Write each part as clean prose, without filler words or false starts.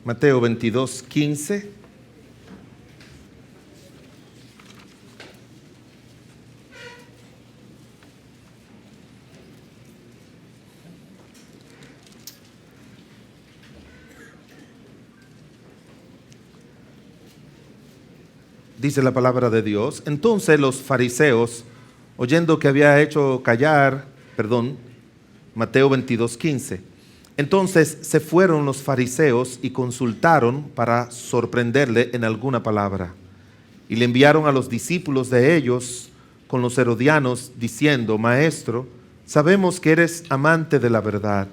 Mateo 22:15. Dice la palabra de Dios: entonces los fariseos, oyendo que había hecho Mateo 22:15. Entonces se fueron los fariseos y consultaron para sorprenderle en alguna palabra. Y le enviaron a los discípulos de ellos con los herodianos, diciendo: Maestro, sabemos que eres amante de la verdad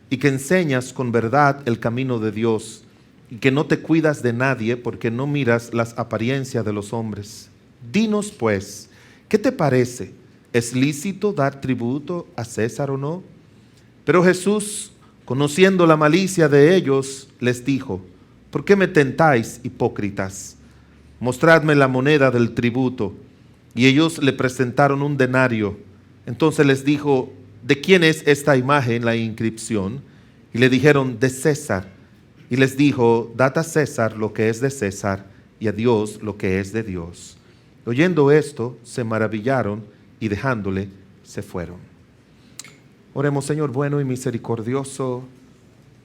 y que enseñas con verdad el camino de Dios, y que no te cuidas de nadie porque no miras las apariencias de los hombres. Dinos pues, ¿qué te parece? ¿Es lícito dar tributo a César o no? Pero Jesús, conociendo la malicia de ellos, les dijo: ¿por qué me tentáis, hipócritas? Mostradme la moneda del tributo. Y ellos le presentaron un denario. Entonces les dijo: ¿de quién es esta imagen, la inscripción? Y le dijeron: de César. Y les dijo: dad a César lo que es de César, y a Dios lo que es de Dios. Oyendo esto, se maravillaron, y dejándole, se fueron. Oremos. Señor bueno y misericordioso,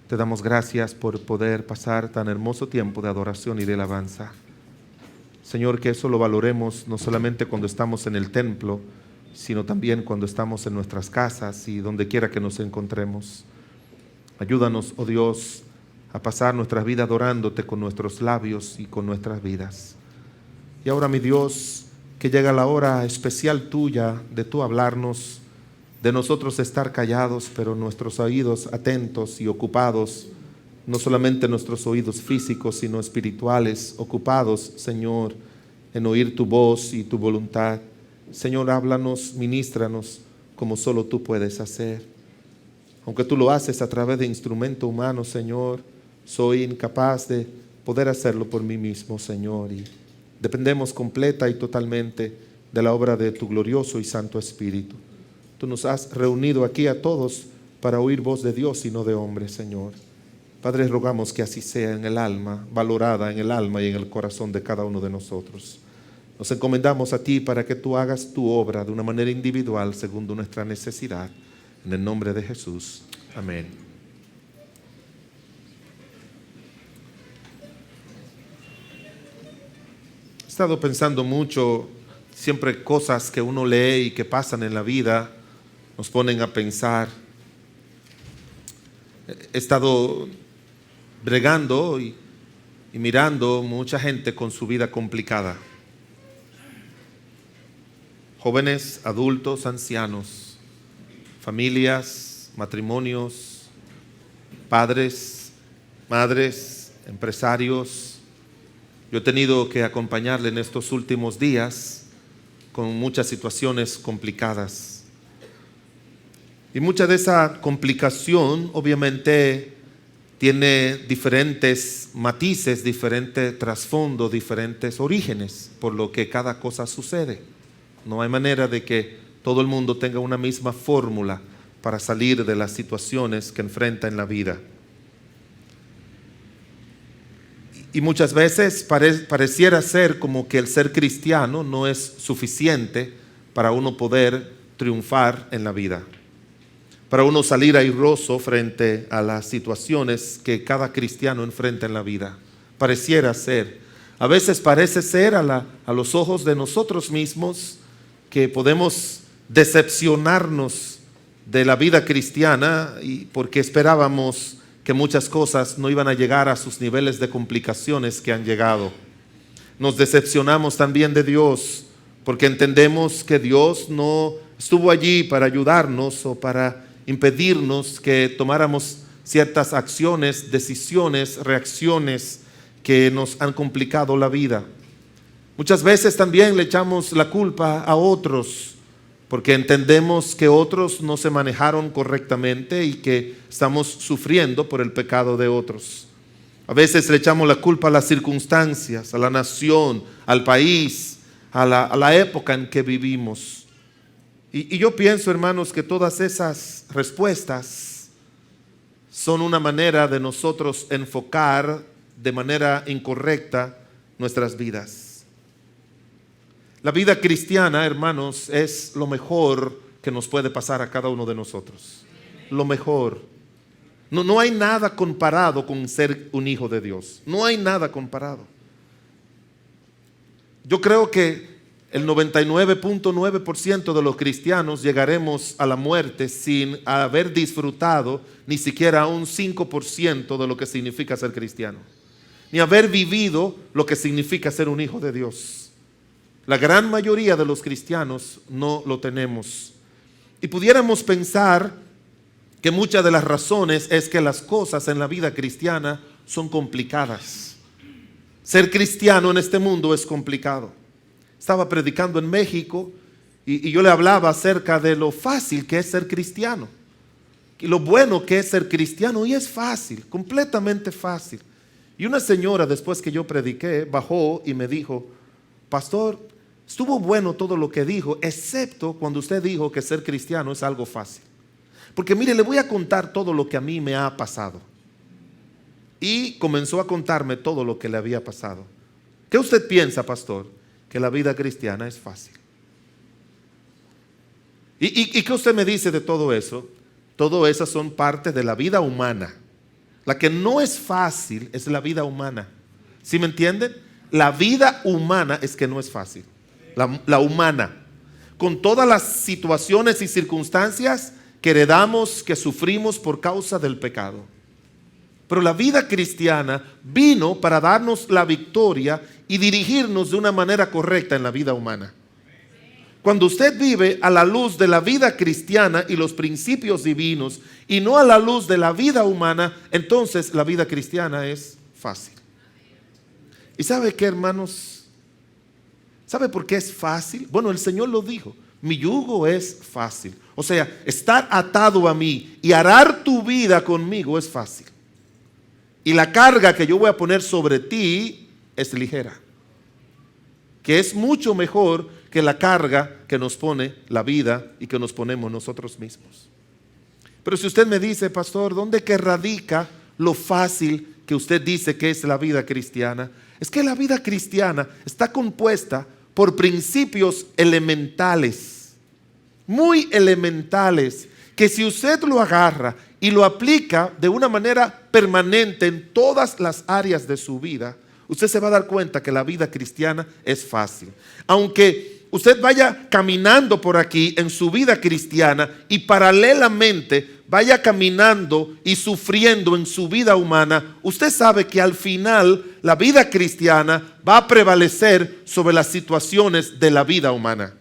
te damos gracias por poder pasar tan hermoso tiempo de adoración y de alabanza. Señor, que eso lo valoremos no solamente cuando estamos en el templo, sino también cuando estamos en nuestras casas y donde quiera que nos encontremos. Ayúdanos, oh Dios, a pasar nuestras vidas adorándote con nuestros labios y con nuestras vidas. Y ahora, mi Dios, que llega la hora especial tuya de tú hablarnos, de nosotros estar callados, pero nuestros oídos atentos y ocupados, no solamente nuestros oídos físicos, sino espirituales, ocupados, Señor, en oír tu voz y tu voluntad. Señor, háblanos, ministranos, como solo tú puedes hacer. Aunque tú lo haces a través de instrumento humano, Señor, soy incapaz de poder hacerlo por mí mismo, Señor, y dependemos completa y totalmente de la obra de tu glorioso y santo Espíritu. Tú nos has reunido aquí a todos para oír voz de Dios y no de hombre, Señor. Padre, rogamos que así sea en el alma, valorada en el alma y en el corazón de cada uno de nosotros. Nos encomendamos a ti para que tú hagas tu obra de una manera individual, según nuestra necesidad. En el nombre de Jesús. Amén. He estado pensando mucho, siempre cosas que uno lee y que pasan en la vida nos ponen a pensar. He estado bregando y mirando mucha gente con su vida complicada. Jóvenes, adultos, ancianos, familias, matrimonios, padres, madres, empresarios. Yo he tenido que acompañarle en estos últimos días con muchas situaciones complicadas. Y mucha de esa complicación obviamente tiene diferentes matices, diferentes trasfondos, diferentes orígenes, por lo que cada cosa sucede. No hay manera de que todo el mundo tenga una misma fórmula para salir de las situaciones que enfrenta en la vida. Y muchas veces pareciera ser como que el ser cristiano no es suficiente para uno poder triunfar en la vida, para uno salir airoso frente a las situaciones que cada cristiano enfrenta en la vida. Pareciera ser. A veces parece ser a los ojos de nosotros mismos que podemos decepcionarnos de la vida cristiana y porque esperábamos que muchas cosas no iban a llegar a sus niveles de complicaciones que han llegado. Nos decepcionamos también de Dios porque entendemos que Dios no estuvo allí para ayudarnos o para impedirnos que tomáramos ciertas acciones, decisiones, reacciones que nos han complicado la vida. Muchas veces también le echamos la culpa a otros porque entendemos que otros no se manejaron correctamente y que estamos sufriendo por el pecado de otros. A veces le echamos la culpa a las circunstancias, a la nación, al país, a la época en que vivimos. Y yo pienso, hermanos, que todas esas respuestas son una manera de nosotros enfocar de manera incorrecta nuestras vidas. La vida cristiana, hermanos, es lo mejor que nos puede pasar a cada uno de nosotros. Lo mejor. No hay nada comparado con ser un hijo de Dios. No hay nada comparado. Yo creo que el 99.9% de los cristianos llegaremos a la muerte sin haber disfrutado ni siquiera un 5% de lo que significa ser cristiano, ni haber vivido lo que significa ser un hijo de Dios. La gran mayoría de los cristianos no lo tenemos. Y pudiéramos pensar que muchas de las razones es que las cosas en la vida cristiana son complicadas. Ser cristiano en este mundo es complicado. Estaba predicando en México y yo le hablaba acerca de lo fácil que es ser cristiano y lo bueno que es ser cristiano, y es fácil, completamente fácil. Y una señora, después que yo prediqué, bajó y me dijo: pastor, estuvo bueno todo lo que dijo, excepto cuando usted dijo que ser cristiano es algo fácil. Porque mire, le voy a contar todo lo que a mí me ha pasado. Y comenzó a contarme todo lo que le había pasado. ¿Qué usted piensa, pastor? Que la vida cristiana es fácil. ¿Y qué usted me dice de todo eso? Todo eso son parte de la vida humana. La que no es fácil es la vida humana. ¿Sí me entienden? La vida humana es que no es fácil. La humana. Con todas las situaciones y circunstancias que heredamos, que sufrimos por causa del pecado. Pero la vida cristiana vino para darnos la victoria y dirigirnos de una manera correcta en la vida humana. Cuando usted vive a la luz de la vida cristiana y los principios divinos y no a la luz de la vida humana, entonces la vida cristiana es fácil. ¿Y sabe qué, hermanos? ¿Sabe por qué es fácil? Bueno, el Señor lo dijo: mi yugo es fácil. O sea, estar atado a mí y arar tu vida conmigo es fácil. Y la carga que yo voy a poner sobre ti es ligera, que es mucho mejor que la carga que nos pone la vida y que nos ponemos nosotros mismos. Pero si usted me dice: pastor, ¿dónde que radica lo fácil que usted dice que es la vida cristiana? Es que la vida cristiana está compuesta por principios elementales, muy elementales, que si usted lo agarra y lo aplica de una manera permanente en todas las áreas de su vida, usted se va a dar cuenta que la vida cristiana es fácil. Aunque usted vaya caminando por aquí en su vida cristiana y paralelamente vaya caminando y sufriendo en su vida humana, usted sabe que al final la vida cristiana va a prevalecer sobre las situaciones de la vida humana.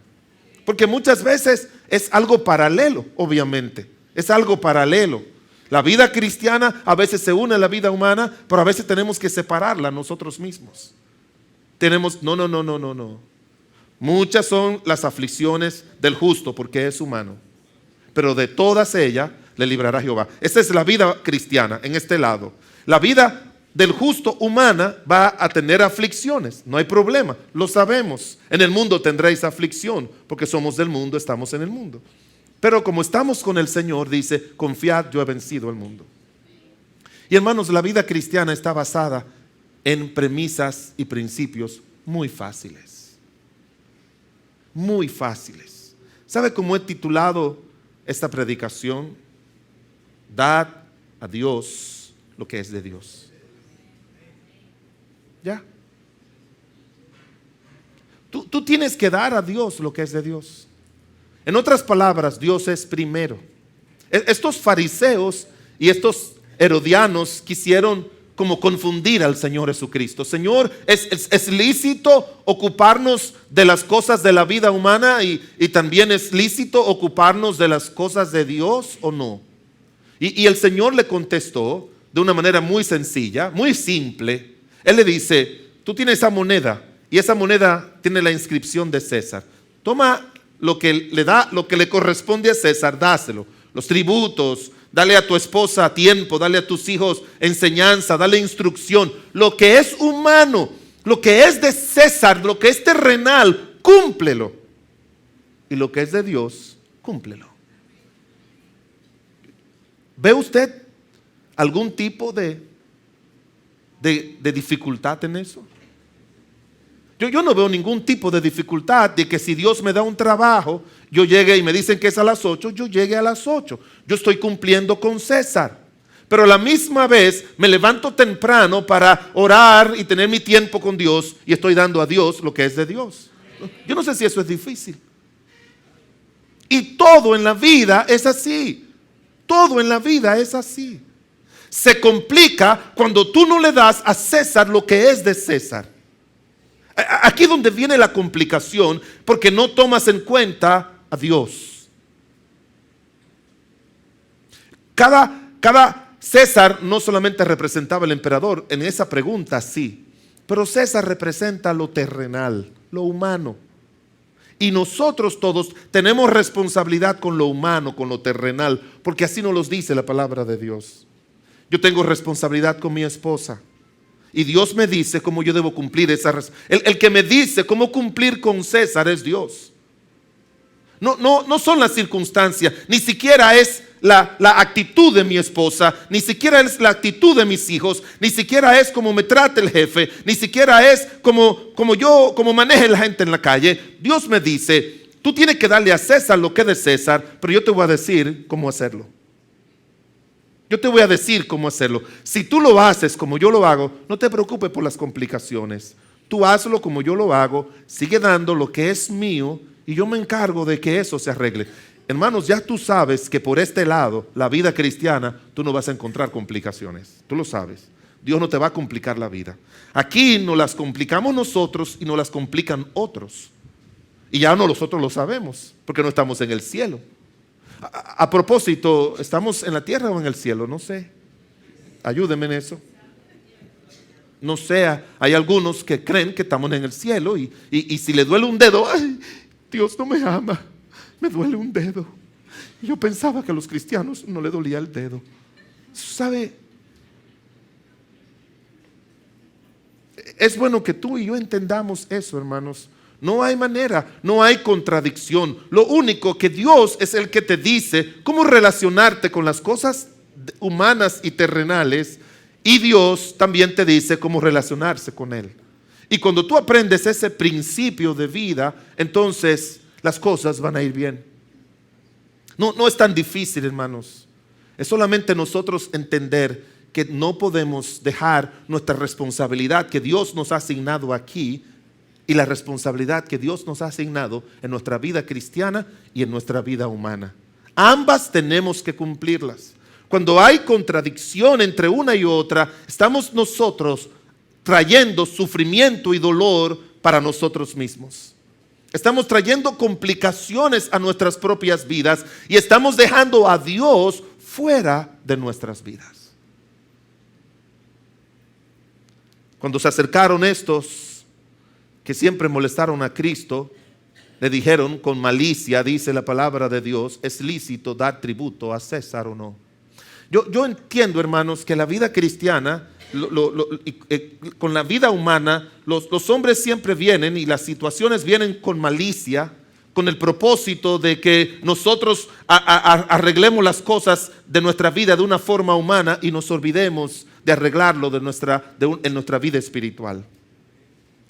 Porque muchas veces es algo paralelo, obviamente. Es algo paralelo. La vida cristiana a veces se une a la vida humana, pero a veces tenemos que separarla nosotros mismos. No. Muchas son las aflicciones del justo, porque es humano. Pero de todas ellas le librará Jehová. Esa es la vida cristiana en este lado. La vida del justo humana va a tener aflicciones, no hay problema, lo sabemos. En el mundo tendréis aflicción, porque somos del mundo, estamos en el mundo. Pero como estamos con el Señor, dice: confiad, yo he vencido el mundo. Y hermanos, la vida cristiana está basada en premisas y principios muy fáciles. Muy fáciles. ¿Sabe cómo he titulado esta predicación? Dad a Dios lo que es de Dios. Ya. Tú tienes que dar a Dios lo que es de Dios. En otras palabras, Dios es primero. Estos fariseos y estos herodianos quisieron como confundir al Señor Jesucristo. Señor, ¿es lícito ocuparnos de las cosas de la vida humana y también es lícito ocuparnos de las cosas de Dios o no? Y el Señor le contestó de una manera muy sencilla, muy simple. Él le dice: tú tienes esa moneda y esa moneda tiene la inscripción de César. Toma lo que le corresponde a César, dáselo. Los tributos, dale a tu esposa a tiempo, dale a tus hijos enseñanza, dale instrucción. Lo que es humano, lo que es de César, lo que es terrenal, cúmplelo. Y lo que es de Dios, cúmplelo. ¿Ve usted algún tipo de de dificultad en eso? Yo no veo ningún tipo de dificultad de que si Dios me da un trabajo, yo llegue y me dicen que es a las 8, yo llegue a las 8. Yo estoy cumpliendo con César. Pero a la misma vez me levanto temprano para orar y tener mi tiempo con Dios y estoy dando a Dios lo que es de Dios. Yo no sé si eso es difícil. Y todo en la vida es así. Todo en la vida es así. Se complica cuando tú no le das a César lo que es de César. Aquí es donde viene la complicación, porque no tomas en cuenta a Dios. Cada César no solamente representaba al emperador, en esa pregunta sí, pero César representa lo terrenal, lo humano. Y nosotros todos tenemos responsabilidad con lo humano, con lo terrenal, porque así nos lo dice la palabra de Dios. Yo tengo responsabilidad con mi esposa. Y Dios me dice cómo yo debo cumplir esa responsabilidad. El que me dice cómo cumplir con César es Dios. No son las circunstancias, ni siquiera es la actitud de mi esposa, ni siquiera es la actitud de mis hijos, ni siquiera es como me trata el jefe, ni siquiera es como maneje la gente en la calle. Dios me dice, tú tienes que darle a César lo que es de César, pero yo te voy a decir cómo hacerlo. Yo te voy a decir cómo hacerlo. Si tú lo haces como yo lo hago, no te preocupes por las complicaciones. Tú hazlo como yo lo hago, sigue dando lo que es mío y yo me encargo de que eso se arregle. Hermanos, ya tú sabes que por este lado, la vida cristiana, tú no vas a encontrar complicaciones. Tú lo sabes. Dios no te va a complicar la vida. Aquí nos las complicamos nosotros y nos las complican otros. Y ya no nosotros lo sabemos, porque no estamos en el cielo. A propósito, ¿estamos en la tierra o en el cielo? No sé. Ayúdenme en eso. No sé, hay algunos que creen que estamos en el cielo y si le duele un dedo, ¡ay! Dios no me ama, me duele un dedo. Yo pensaba que a los cristianos no le dolía el dedo. ¿Sabe? Es bueno que tú y yo entendamos eso, hermanos. No hay manera, no hay contradicción. Lo único que Dios es el que te dice cómo relacionarte con las cosas humanas y terrenales, y Dios también te dice cómo relacionarse con Él. Y cuando tú aprendes ese principio de vida, entonces las cosas van a ir bien. No es tan difícil, hermanos. Es solamente nosotros entender que no podemos dejar nuestra responsabilidad que Dios nos ha asignado aquí y la responsabilidad que Dios nos ha asignado en nuestra vida cristiana y en nuestra vida humana. Ambas tenemos que cumplirlas. Cuando hay contradicción entre una y otra, estamos nosotros trayendo sufrimiento y dolor para nosotros mismos. Estamos trayendo complicaciones a nuestras propias vidas y estamos dejando a Dios fuera de nuestras vidas. Cuando se acercaron estos que siempre molestaron a Cristo, le dijeron con malicia, dice la palabra de Dios, ¿es lícito dar tributo a César o no? Yo entiendo, hermanos, que la vida cristiana, con la vida humana, los hombres siempre vienen y las situaciones vienen con malicia, con el propósito de que nosotros arreglemos las cosas de nuestra vida de una forma humana y nos olvidemos de arreglarlo en nuestra vida espiritual.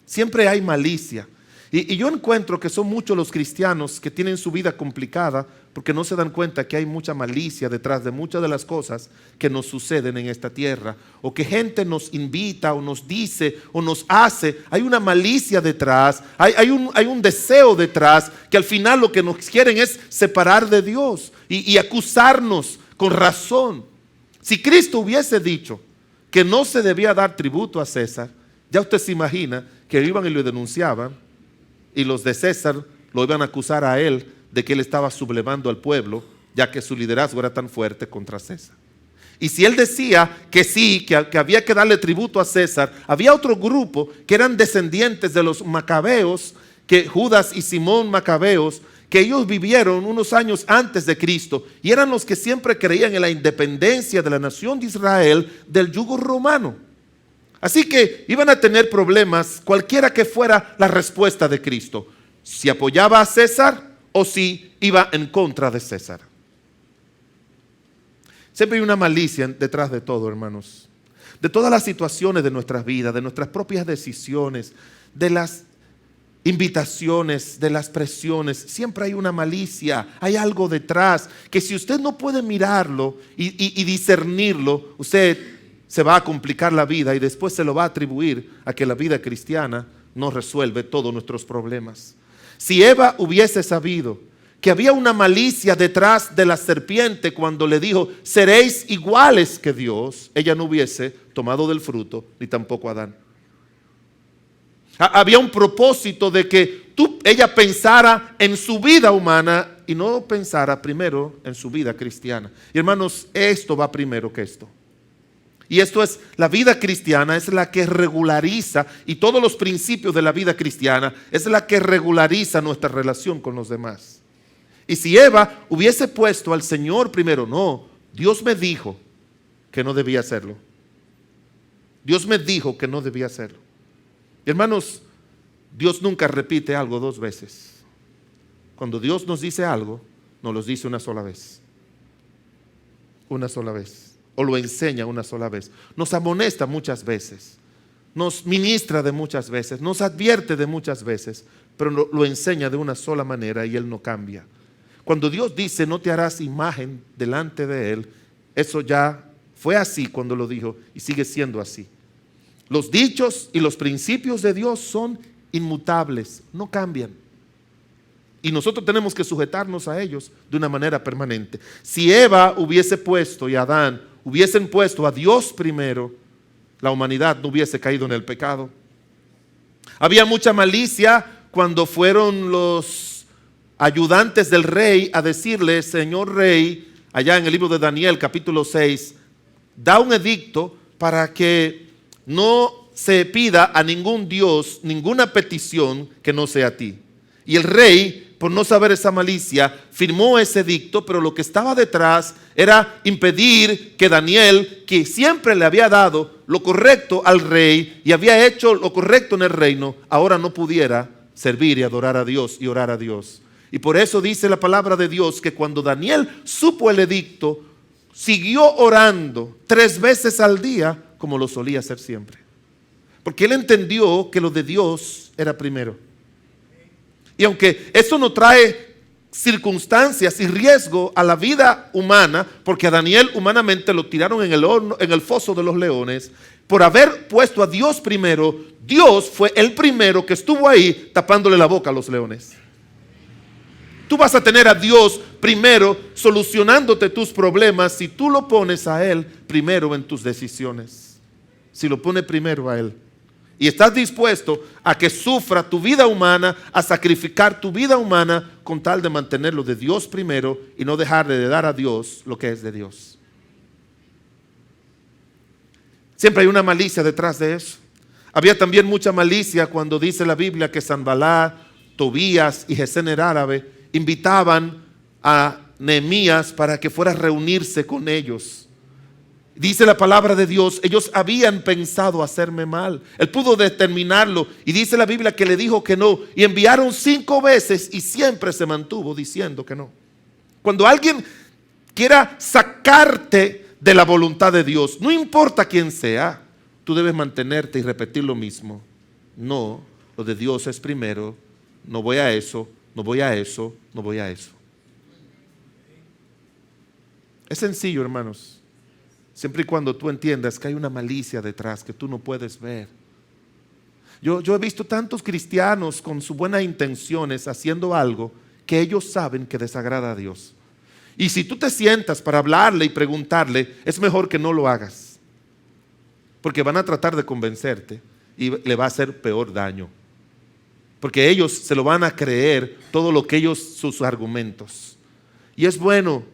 Siempre hay malicia. Y yo encuentro que son muchos los cristianos que tienen su vida complicada porque no se dan cuenta que hay mucha malicia detrás de muchas de las cosas que nos suceden en esta tierra. O que gente nos invita o nos dice o nos hace. Hay una malicia detrás, hay un deseo detrás que al final lo que nos quieren es separar de Dios y acusarnos con razón. Si Cristo hubiese dicho que no se debía dar tributo a César, ya usted se imagina que iban y lo denunciaban y los de César lo iban a acusar a él de que él estaba sublevando al pueblo, ya que su liderazgo era tan fuerte contra César. Y si él decía que sí, que había que darle tributo a César, había otro grupo que eran descendientes de los macabeos, que Judas y Simón Macabeos, que ellos vivieron unos años antes de Cristo y eran los que siempre creían en la independencia de la nación de Israel del yugo romano. Así que iban a tener problemas cualquiera que fuera la respuesta de Cristo, si apoyaba a César o si iba en contra de César. Siempre hay una malicia detrás de todo, hermanos. de todas las situaciones de nuestras vidas, de nuestras propias decisiones, de las invitaciones, de las presiones, siempre hay una malicia, hay algo detrás, que si usted no puede mirarlo y discernirlo, usted se va a complicar la vida y después se lo va a atribuir a que la vida cristiana no resuelve todos nuestros problemas. Si Eva hubiese sabido que había una malicia detrás de la serpiente cuando le dijo, seréis iguales que Dios, ella no hubiese tomado del fruto, ni tampoco Adán. Había un propósito de que ella pensara en su vida humana y no pensara primero en su vida cristiana. Y hermanos, esto va primero que esto. Y esto es, la vida cristiana es la que regulariza, y todos los principios de la vida cristiana es la que regulariza nuestra relación con los demás. Y si Eva hubiese puesto al Señor primero, no, Dios me dijo que no debía hacerlo. Dios me dijo que no debía hacerlo. Hermanos, Dios nunca repite algo dos veces. Cuando Dios nos dice algo, nos lo dice una sola vez. Una sola vez. O lo enseña una sola vez. Nos amonesta muchas veces. Nos ministra de muchas veces. Nos advierte de muchas veces. Pero lo enseña de una sola manera y Él no cambia. Cuando Dios dice no te harás imagen delante de Él, eso ya fue así cuando lo dijo y sigue siendo así. Los dichos y los principios de Dios son inmutables, no cambian. Y nosotros tenemos que sujetarnos a ellos de una manera permanente. Si Eva hubiese puesto y Adán hubiesen puesto a Dios primero, la humanidad no hubiese caído en el pecado. Había mucha malicia cuando fueron los ayudantes del rey a decirle, Señor rey, allá en el libro de Daniel capítulo 6, da un edicto para que no se pida a ningún Dios ninguna petición que no sea a ti. Y el rey, por no saber esa malicia, firmó ese edicto, pero lo que estaba detrás era impedir que Daniel, que siempre le había dado lo correcto al rey y había hecho lo correcto en el reino, ahora no pudiera servir y adorar a Dios y orar a Dios. Y por eso dice la palabra de Dios que cuando Daniel supo el edicto, siguió orando 3 veces al día como lo solía hacer siempre. Porque él entendió que lo de Dios era primero. Y aunque eso no trae circunstancias y riesgo a la vida humana, porque a Daniel humanamente lo tiraron en el horno, en el foso de los leones, por haber puesto a Dios primero, Dios fue el primero que estuvo ahí tapándole la boca a los leones. Tú vas a tener a Dios primero solucionándote tus problemas si tú lo pones a Él primero en tus decisiones. Si lo pones primero a Él. Y estás dispuesto a que sufra tu vida humana, a sacrificar tu vida humana con tal de mantenerlo de Dios primero y no dejarle de dar a Dios lo que es de Dios. Siempre hay una malicia detrás de eso. Había también mucha malicia cuando dice la Biblia que Sanballat, Tobías y Gesén el árabe invitaban a Nehemías para que fuera a reunirse con ellos. Dice la palabra de Dios, ellos habían pensado hacerme mal. Él pudo determinarlo y dice la Biblia que le dijo que no. Y enviaron 5 veces y siempre se mantuvo diciendo que no. Cuando alguien quiera sacarte de la voluntad de Dios, no importa quién sea, tú debes mantenerte y repetir lo mismo. No, lo de Dios es primero, no voy a eso, no voy a eso, no voy a eso. Es sencillo, hermanos. Siempre y cuando tú entiendas que hay una malicia detrás que tú no puedes ver. Yo he visto tantos cristianos con sus buenas intenciones haciendo algo que ellos saben que desagrada a Dios. Y si tú te sientas para hablarle y preguntarle, es mejor que no lo hagas. Porque van a tratar de convencerte y le va a hacer peor daño. Porque ellos se lo van a creer todo lo que ellos, sus argumentos. Y es bueno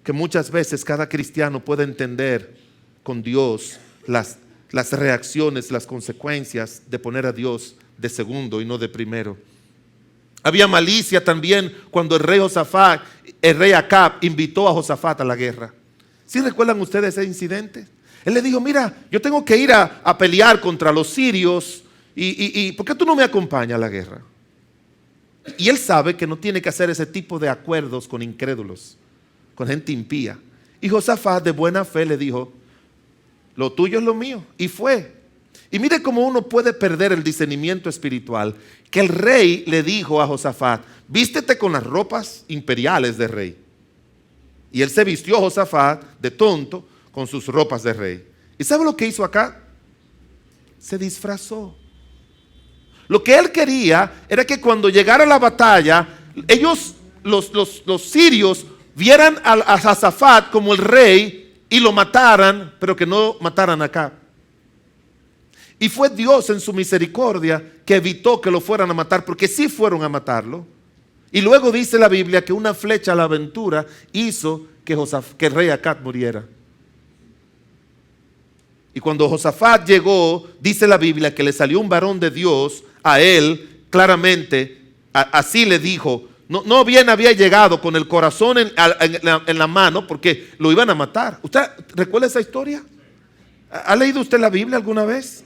que muchas veces cada cristiano pueda entender con Dios las reacciones, las consecuencias de poner a Dios de segundo y no de primero. Había malicia también cuando el rey Acab invitó a Josafat a la guerra. ¿Sí recuerdan ustedes ese incidente? Él le dijo, mira, yo tengo que ir a pelear contra los sirios y ¿por qué tú no me acompañas a la guerra? Y él sabe que no tiene que hacer ese tipo de acuerdos con incrédulos, con gente impía. Y Josafat de buena fe le dijo, lo tuyo es lo mío. Y fue. Y mire cómo uno puede perder el discernimiento espiritual. Que el rey le dijo a Josafat, vístete con las ropas imperiales de rey. Y él se vistió, Josafat, de tonto, con sus ropas de rey. ¿Y sabe lo que hizo acá? Se disfrazó. Lo que él quería era que cuando llegara la batalla, ellos, los sirios, vieran a Josafat como el rey y lo mataran, pero que no mataran acá. Y fue Dios en su misericordia que evitó que lo fueran a matar, porque sí fueron a matarlo. Y luego dice la Biblia que una flecha a la aventura hizo que el rey Acab muriera. Y cuando Josafat llegó, dice la Biblia que le salió un varón de Dios a él, claramente, así le dijo. No bien había llegado con el corazón en la mano, porque lo iban a matar. ¿Usted recuerda esa historia? ¿Ha leído usted la Biblia alguna vez?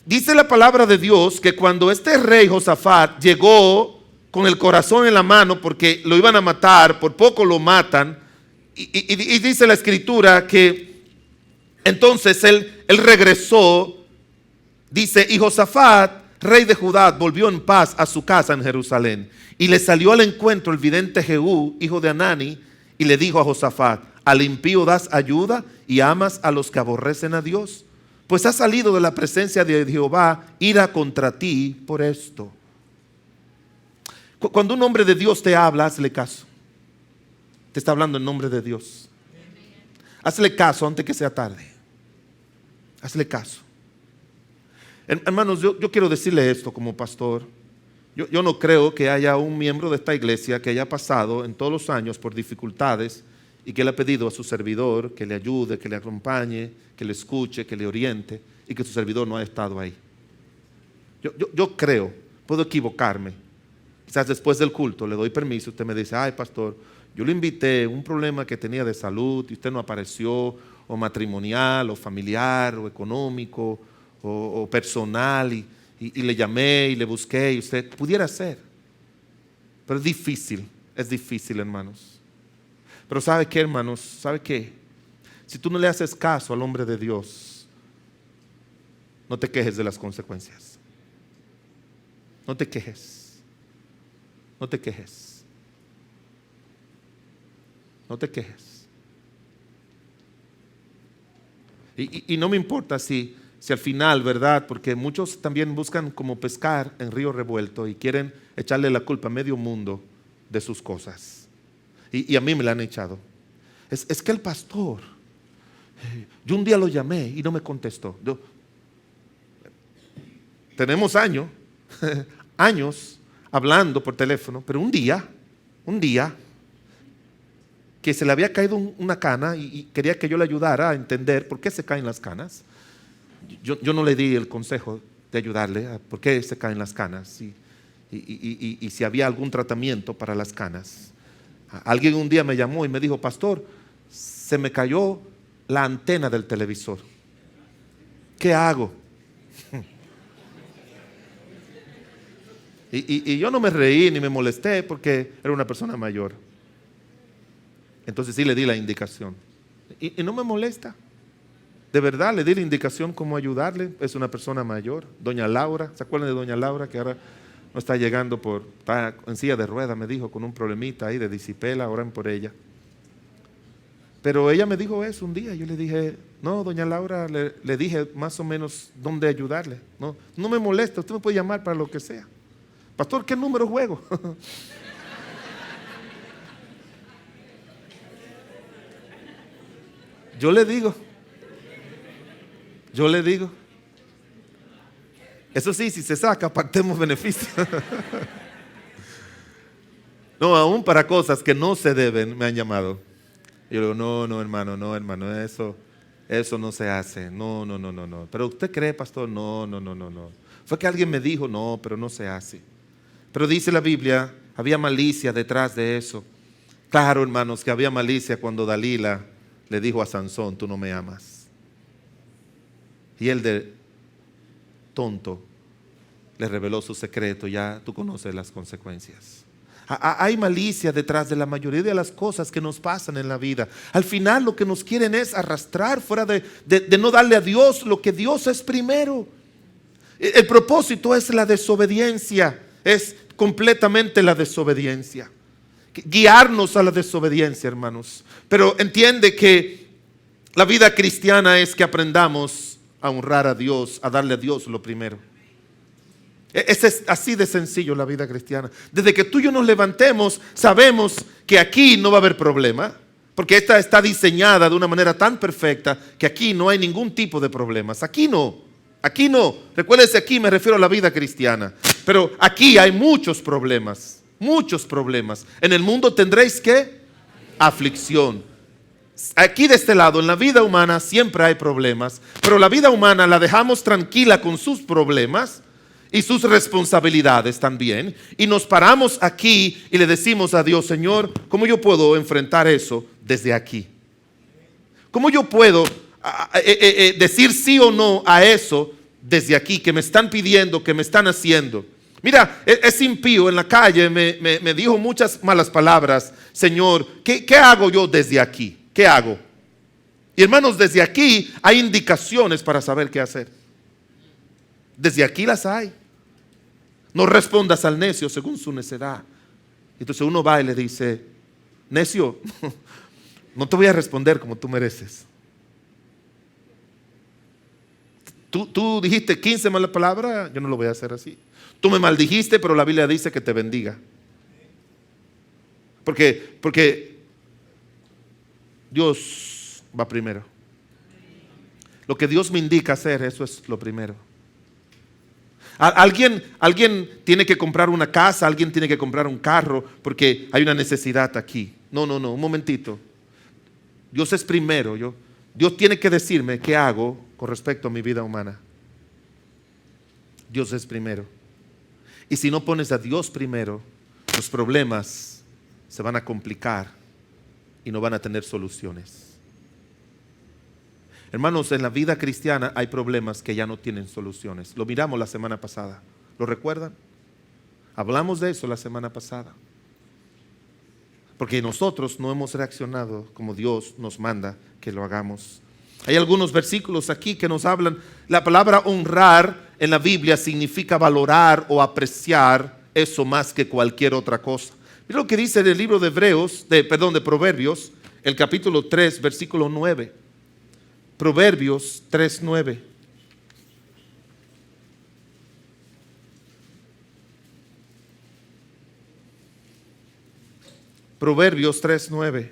Dice la palabra de Dios que cuando este rey Josafat llegó con el corazón en la mano, porque lo iban a matar, por poco lo matan, y dice la escritura que entonces él regresó, dice, y Josafat, rey de Judá, volvió en paz a su casa en Jerusalén. Y le salió al encuentro el vidente Jehú, hijo de Anani, y le dijo a Josafat, al impío das ayuda y amas a los que aborrecen a Dios. Pues ha salido de la presencia de Jehová ira contra ti por esto. Cuando un hombre de Dios te habla, hazle caso. Te está hablando en nombre de Dios. Hazle caso antes que sea tarde. Hazle caso. Hermanos, yo quiero decirle esto como pastor. Yo no creo que haya un miembro de esta iglesia que haya pasado en todos los años por dificultades y que le ha pedido a su servidor que le ayude, que le acompañe, que le escuche, que le oriente, y que su servidor no ha estado ahí. Yo creo, puedo equivocarme. Quizás después del culto le doy permiso, usted me dice, ay pastor, yo le invité un problema que tenía de salud y usted no apareció, o matrimonial, o familiar, o económico, o personal, y le llamé y le busqué, y usted pudiera ser. Pero es difícil, hermanos. Pero ¿sabe qué, hermanos? ¿Sabe qué? Si tú no le haces caso al hombre de Dios, no te quejes de las consecuencias. No te quejes. No te quejes. No te quejes. Y no me importa si al final, ¿verdad? Porque muchos también buscan como pescar en río revuelto y quieren echarle la culpa a medio mundo de sus cosas. Y a mí me la han echado. Es que el pastor, yo un día lo llamé y no me contestó. Tenemos años hablando por teléfono, pero un día que se le había caído una cana y quería que yo le ayudara a entender por qué se caen las canas. Yo no le di el consejo de ayudarle a por qué se caen las canas y si había algún tratamiento para las canas. Alguien un día me llamó y me dijo, pastor, se me cayó la antena del televisor. ¿Qué hago? Y yo no me reí ni me molesté porque era una persona mayor. Entonces sí le di la indicación. Y no me molesta. De verdad le di la indicación cómo ayudarle. Es una persona mayor. Doña Laura, ¿se acuerdan de doña Laura? Que ahora no está llegando está en silla de ruedas, me dijo, con un problemita ahí de disipela, oran por ella. Pero ella me dijo eso un día. Yo le dije, no, doña Laura, le dije más o menos dónde ayudarle. No me molesta, usted me puede llamar para lo que sea. Pastor, ¿qué número juego? Yo le digo. Eso sí, si se saca, pactemos beneficios. No, aún para cosas que no se deben, me han llamado. Y yo digo, no, hermano, eso no se hace. No. Pero usted cree, pastor, no. Fue que alguien me dijo, no, pero no se hace. Pero dice la Biblia, había malicia detrás de eso. Claro, hermanos, que había malicia cuando Dalila le dijo a Sansón, tú no me amas. Y él de tonto le reveló su secreto, ya tú conoces las consecuencias. Hay malicia detrás de la mayoría de las cosas que nos pasan en la vida. Al final lo que nos quieren es arrastrar fuera de no darle a Dios lo que Dios es primero. El propósito es la desobediencia, es completamente la desobediencia. Guiarnos a la desobediencia, hermanos. Pero entiende que la vida cristiana es que aprendamos a honrar a Dios, a darle a Dios lo primero. Es así de sencillo la vida cristiana. Desde que tú y yo nos levantemos, sabemos que aquí no va a haber problema, porque esta está diseñada de una manera tan perfecta que aquí no hay ningún tipo de problemas. Aquí no. Recuérdese, aquí me refiero a la vida cristiana. Pero aquí hay muchos problemas. En el mundo tendréis ¿qué? Aflicción. Aquí de este lado, en la vida humana siempre hay problemas, pero la vida humana la dejamos tranquila con sus problemas y sus responsabilidades también, y nos paramos aquí y le decimos a Dios: Señor, ¿cómo yo puedo enfrentar eso desde aquí? ¿Cómo yo puedo decir sí o no a eso desde aquí que me están pidiendo, que me están haciendo? Mira, ese impío en la calle me dijo muchas malas palabras. Señor, ¿qué hago yo desde aquí? ¿Qué hago? Y hermanos, desde aquí hay indicaciones para saber qué hacer. Desde aquí las hay. No respondas al necio según su necedad. Entonces uno va y le dice: necio, no te voy a responder como tú mereces. Tú dijiste 15 malas palabras, yo no lo voy a hacer así. Tú me maldijiste, pero la Biblia dice que te bendiga. Porque Dios va primero. Lo que Dios me indica hacer, eso es lo primero. Alguien tiene que comprar una casa, alguien tiene que comprar un carro porque hay una necesidad aquí. No, un momentito. Dios es primero. Dios tiene que decirme qué hago con respecto a mi vida humana. Dios es primero. Y si no pones a Dios primero, los problemas se van a complicar y no van a tener soluciones. Hermanos, en la vida cristiana hay problemas que ya no tienen soluciones. Lo miramos la semana pasada. ¿Lo recuerdan? Hablamos de eso la semana pasada. Porque nosotros no hemos reaccionado como Dios nos manda que lo hagamos. Hay algunos versículos aquí que nos hablan. La palabra honrar en la Biblia significa valorar o apreciar eso más que cualquier otra cosa. Mira lo que dice en el libro de Proverbios, el capítulo 3, versículo 9. Proverbios 3:9. Proverbios 3:9.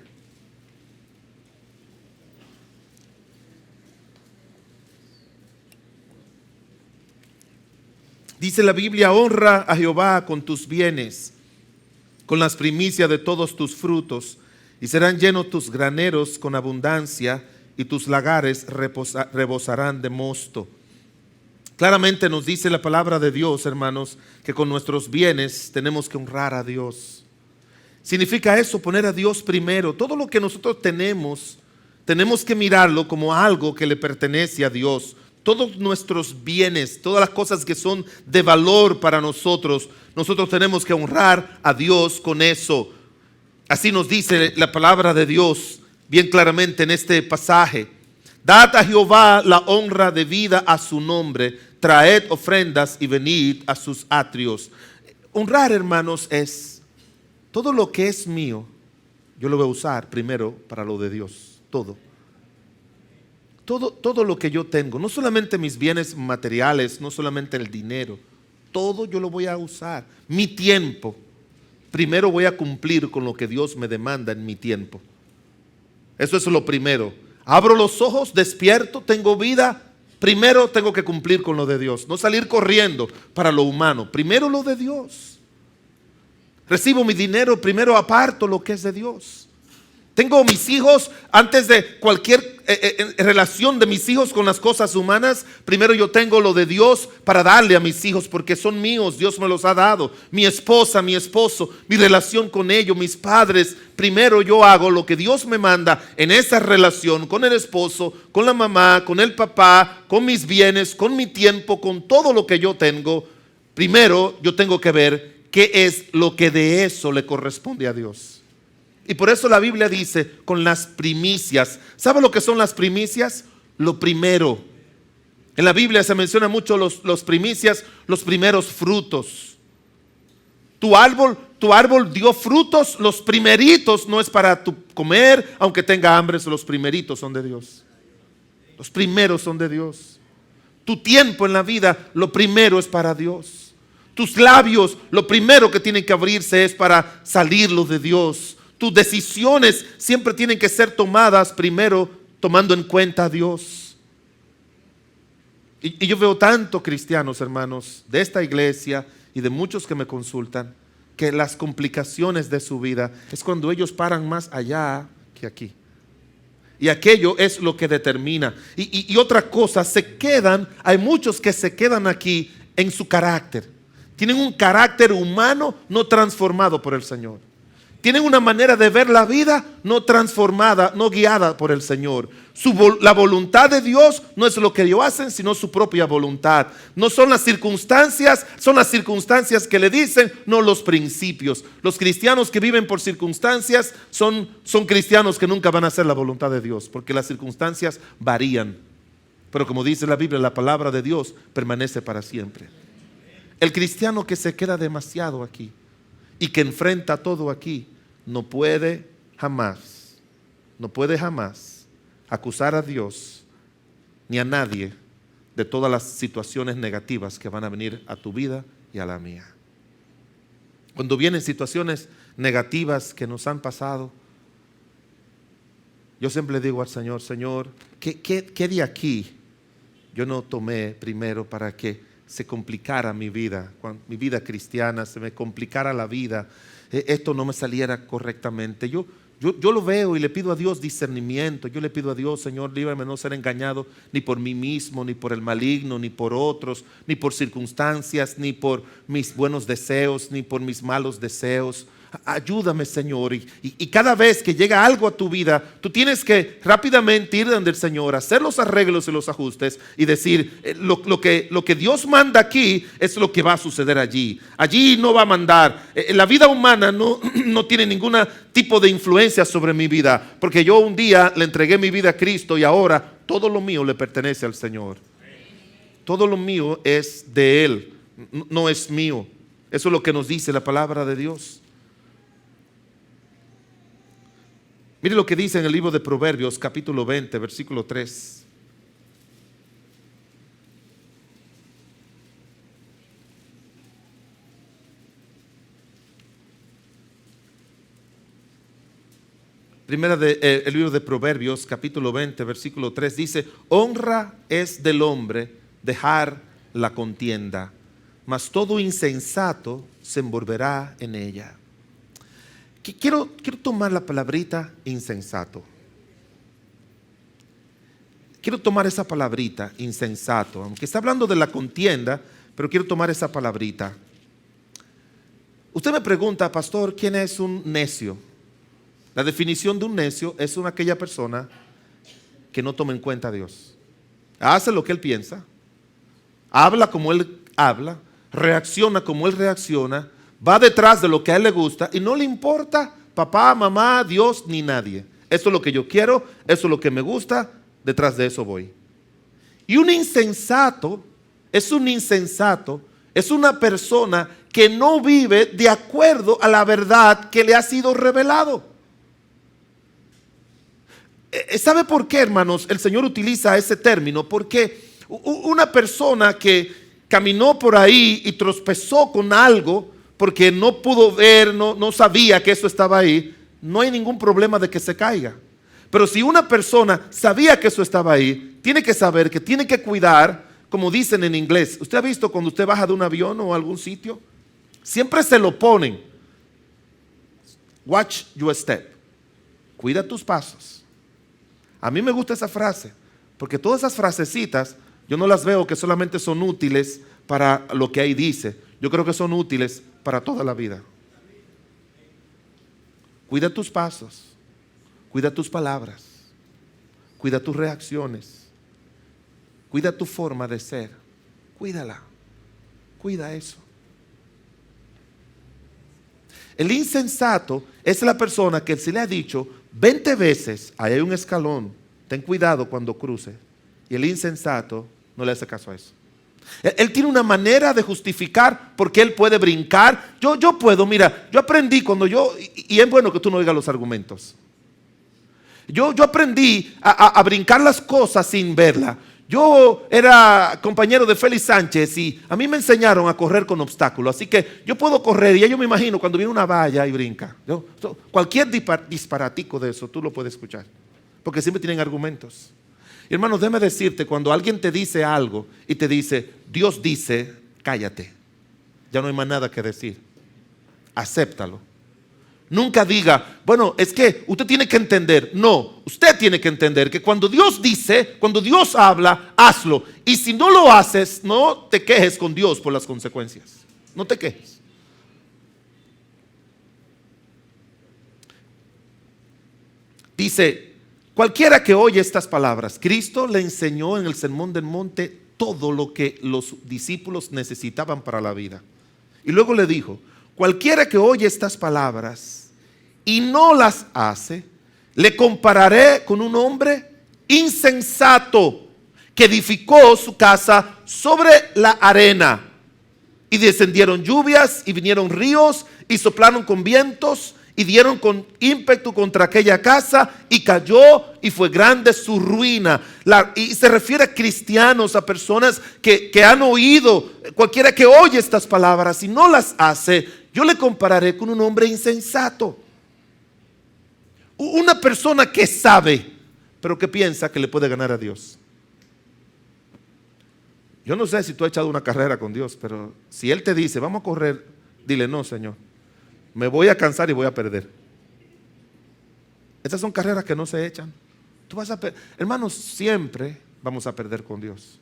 Dice la Biblia: honra a Jehová con tus bienes, con las primicias de todos tus frutos, y serán llenos tus graneros con abundancia, y tus lagares rebosarán de mosto. Claramente nos dice la palabra de Dios, hermanos, que con nuestros bienes tenemos que honrar a Dios. Significa eso, poner a Dios primero. Todo lo que nosotros tenemos que mirarlo como algo que le pertenece a Dios. Todos nuestros bienes, todas las cosas que son de valor para nosotros tenemos que honrar a Dios con eso. Así nos dice la palabra de Dios bien claramente en este pasaje: dad a Jehová la honra debida a su nombre, traed ofrendas y venid a sus atrios. Honrar, hermanos, es todo lo que es mío, yo lo voy a usar primero para lo de Dios. Todo lo que yo tengo, no solamente mis bienes materiales, no solamente el dinero, todo yo lo voy a usar. Mi tiempo, primero voy a cumplir con lo que Dios me demanda en mi tiempo. Eso es lo primero. Abro los ojos, despierto, tengo vida. Primero tengo que cumplir con lo de Dios. No salir corriendo para lo humano. Primero lo de Dios. Recibo mi dinero, primero aparto lo que es de Dios. Tengo mis hijos, antes de cualquier relación de mis hijos con las cosas humanas, primero yo tengo lo de Dios para darle a mis hijos, porque son míos, Dios me los ha dado. Mi esposa, mi esposo, mi relación con ellos, mis padres, primero yo hago lo que Dios me manda en esa relación con el esposo, con la mamá, con el papá, con mis bienes, con mi tiempo, con todo lo que yo tengo. Primero yo tengo que ver qué es lo que de eso le corresponde a Dios. Y por eso la Biblia dice con las primicias. ¿Sabe lo que son las primicias? Lo primero. En la Biblia se menciona mucho los primicias, los primeros frutos. Tu árbol dio frutos, los primeritos no es para tu comer, aunque tenga hambre, los primeritos son de Dios. Los primeros son de Dios. Tu tiempo en la vida, lo primero es para Dios. Tus labios, lo primero que tienen que abrirse es para salirlo de Dios. Tus decisiones siempre tienen que ser tomadas primero tomando en cuenta a Dios. Y yo veo tanto cristianos, hermanos, de esta iglesia y de muchos que me consultan, que las complicaciones de su vida es cuando ellos paran más allá que aquí. Y aquello es lo que determina. Y otra cosa, hay muchos que se quedan aquí en su carácter. Tienen un carácter humano no transformado por el Señor. Tienen una manera de ver la vida no transformada, no guiada por el Señor. La voluntad de Dios no es lo que ellos hacen, sino su propia voluntad. No son las circunstancias, son las circunstancias que le dicen, no los principios. Los cristianos que viven por circunstancias son cristianos que nunca van a hacer la voluntad de Dios, porque las circunstancias varían. Pero como dice la Biblia, la palabra de Dios permanece para siempre. El cristiano que se queda demasiado aquí y que enfrenta todo aquí, no puede jamás acusar a Dios ni a nadie de todas las situaciones negativas que van a venir a tu vida y a la mía. Cuando vienen situaciones negativas que nos han pasado, yo siempre le digo al Señor, Señor, ¿qué de aquí yo no tomé primero para que se complicara mi vida cristiana, se me complicara la vida, esto no me saliera correctamente? Yo lo veo y le pido a Dios discernimiento. Yo le pido a Dios, Señor, líbrame de no ser engañado ni por mí mismo, ni por el maligno, ni por otros, ni por circunstancias, ni por mis buenos deseos, ni por mis malos deseos. Ayúdame, Señor, y cada vez que llega algo a tu vida, tú tienes que rápidamente ir donde el Señor, hacer los arreglos y los ajustes y decir, lo que Dios manda aquí es lo que va a suceder allí. Allí no va a mandar. La vida humana no tiene ningún tipo de influencia sobre mi vida, porque yo un día le entregué mi vida a Cristo y ahora todo lo mío le pertenece al Señor. Todo lo mío es de Él, no es mío. Eso es lo que nos dice la palabra de Dios. Mire lo que dice en el libro de Proverbios, capítulo 20, versículo 3. El libro de Proverbios, capítulo 20, versículo 3 dice: honra es del hombre dejar la contienda, mas todo insensato se envolverá en ella. Quiero tomar la palabrita insensato. Quiero tomar esa palabrita insensato, aunque está hablando de la contienda, pero quiero tomar esa palabrita. Usted me pregunta, pastor, ¿quién es un necio? La definición de un necio es aquella persona que no toma en cuenta a Dios. Hace lo que él piensa, habla como él habla, reacciona como él reacciona, va detrás de lo que a él le gusta y no le importa papá, mamá, Dios ni nadie. Esto es lo que yo quiero, esto es lo que me gusta, detrás de eso voy. Y un insensato es una persona que no vive de acuerdo a la verdad que le ha sido revelado. ¿Sabe por qué, hermanos, el Señor utiliza ese término? Porque una persona que caminó por ahí y tropezó con algo porque no pudo ver, no sabía que eso estaba ahí, no hay ningún problema de que se caiga. Pero si una persona sabía que eso estaba ahí, tiene que saber que tiene que cuidar, como dicen en inglés. ¿Usted ha visto cuando usted baja de un avión o algún sitio? Siempre se lo ponen. Watch your step. Cuida tus pasos. A mí me gusta esa frase, porque todas esas frasecitas, yo no las veo que solamente son útiles para lo que ahí dice. Yo creo que son útiles para toda la vida. Cuida tus pasos, cuida tus palabras, cuida tus reacciones, cuida tu forma de ser. Cuídala, cuida eso. El insensato es la persona que se le ha dicho 20 veces, ahí hay un escalón, ten cuidado cuando cruce. Y el insensato no le hace caso a eso. Él tiene una manera de justificar por qué él puede brincar. Yo puedo, mira, yo aprendí cuando y es bueno que tú no oigas los argumentos. Yo aprendí a brincar las cosas sin verla. Yo era compañero de Félix Sánchez y a mí me enseñaron a correr con obstáculos. Así que yo puedo correr y ya yo me imagino cuando viene una valla y brinca. Cualquier disparatico de eso tú lo puedes escuchar. Porque siempre tienen argumentos. Y hermanos, déjame decirte, cuando alguien te dice algo y te dice, Dios dice, cállate. Ya no hay más nada que decir. Acéptalo. Nunca diga, bueno, es que usted tiene que entender. No, usted tiene que entender que cuando Dios dice, cuando Dios habla, hazlo. Y si no lo haces, no te quejes con Dios por las consecuencias. No te quejes. Dice, cualquiera que oye estas palabras, Cristo le enseñó en el Sermón del Monte todo lo que los discípulos necesitaban para la vida. Y luego le dijo, cualquiera que oye estas palabras y no las hace, le compararé con un hombre insensato que edificó su casa sobre la arena. Y descendieron lluvias y vinieron ríos y soplaron con vientos y dieron con ímpetu contra aquella casa y cayó y fue grande su ruina. Y se refiere a cristianos, a personas que han oído. Cualquiera que oye estas palabras y no las hace, yo le compararé con un hombre insensato. Una persona que sabe, pero que piensa que le puede ganar a Dios. Yo no sé si tú has echado una carrera con Dios, pero si Él te dice, vamos a correr, dile, no, Señor, me voy a cansar y voy a perder. Estas son carreras que no se echan. Tú vas a hermanos, siempre vamos a perder con Dios.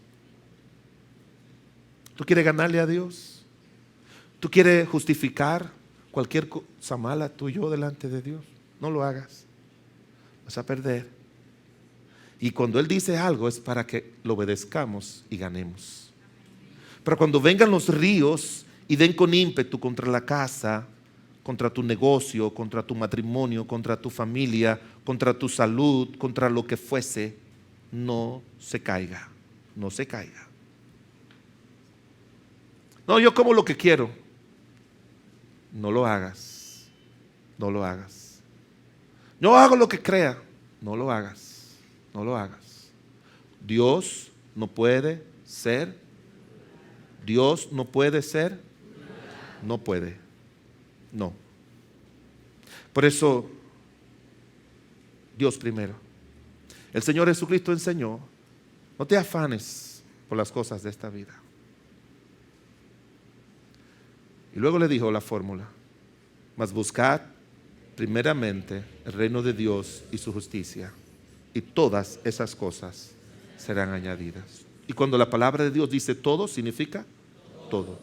¿Tú quieres ganarle a Dios? ¿Tú quieres justificar cualquier cosa mala tú y yo delante de Dios? No lo hagas. Vas a perder. Y cuando Él dice algo es para que lo obedezcamos y ganemos. Pero cuando vengan los ríos y den con ímpetu contra la casa, contra tu negocio, contra tu matrimonio, contra tu familia, contra tu salud, contra lo que fuese, no se caiga. No se caiga. No, yo como lo que quiero. No lo hagas. No lo hagas. No hago lo que crea. No lo hagas. No lo hagas. Dios no puede ser. Dios no puede ser. No puede. No. Por eso, Dios primero. El Señor Jesucristo enseñó, no te afanes por las cosas de esta vida. Y luego le dijo la fórmula, mas buscad primeramente el reino de Dios y su justicia, y todas esas cosas serán añadidas. Y cuando la palabra de Dios dice todo, significa todo.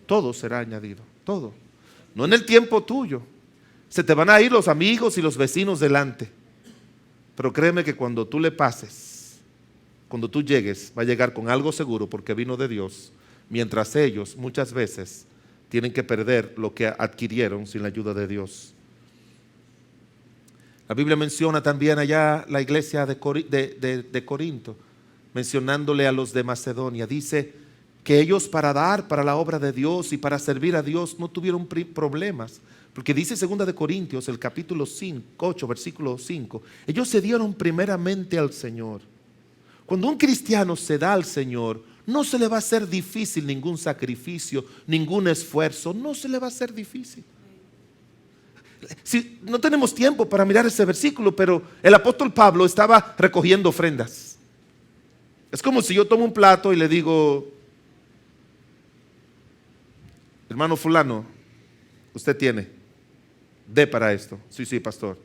Todo será añadido, todo. No en el tiempo tuyo. Se te van a ir los amigos y los vecinos delante. Pero créeme que cuando tú le pases, cuando tú llegues, va a llegar con algo seguro porque vino de Dios. Mientras ellos muchas veces tienen que perder lo que adquirieron sin la ayuda de Dios. La Biblia menciona también allá la iglesia de Corinto, mencionándole a los de Macedonia. Dice que ellos para dar para la obra de Dios y para servir a Dios no tuvieron problemas. Porque dice 2 de Corintios, el capítulo 8, versículo 5, ellos se dieron primeramente al Señor. Cuando un cristiano se da al Señor, no se le va a hacer difícil ningún sacrificio, ningún esfuerzo, no se le va a hacer difícil. Si, no tenemos tiempo para mirar ese versículo, pero el apóstol Pablo estaba recogiendo ofrendas. Es como si yo tomo un plato y le digo, hermano fulano, usted tiene, dé para esto. Sí, sí, pastor.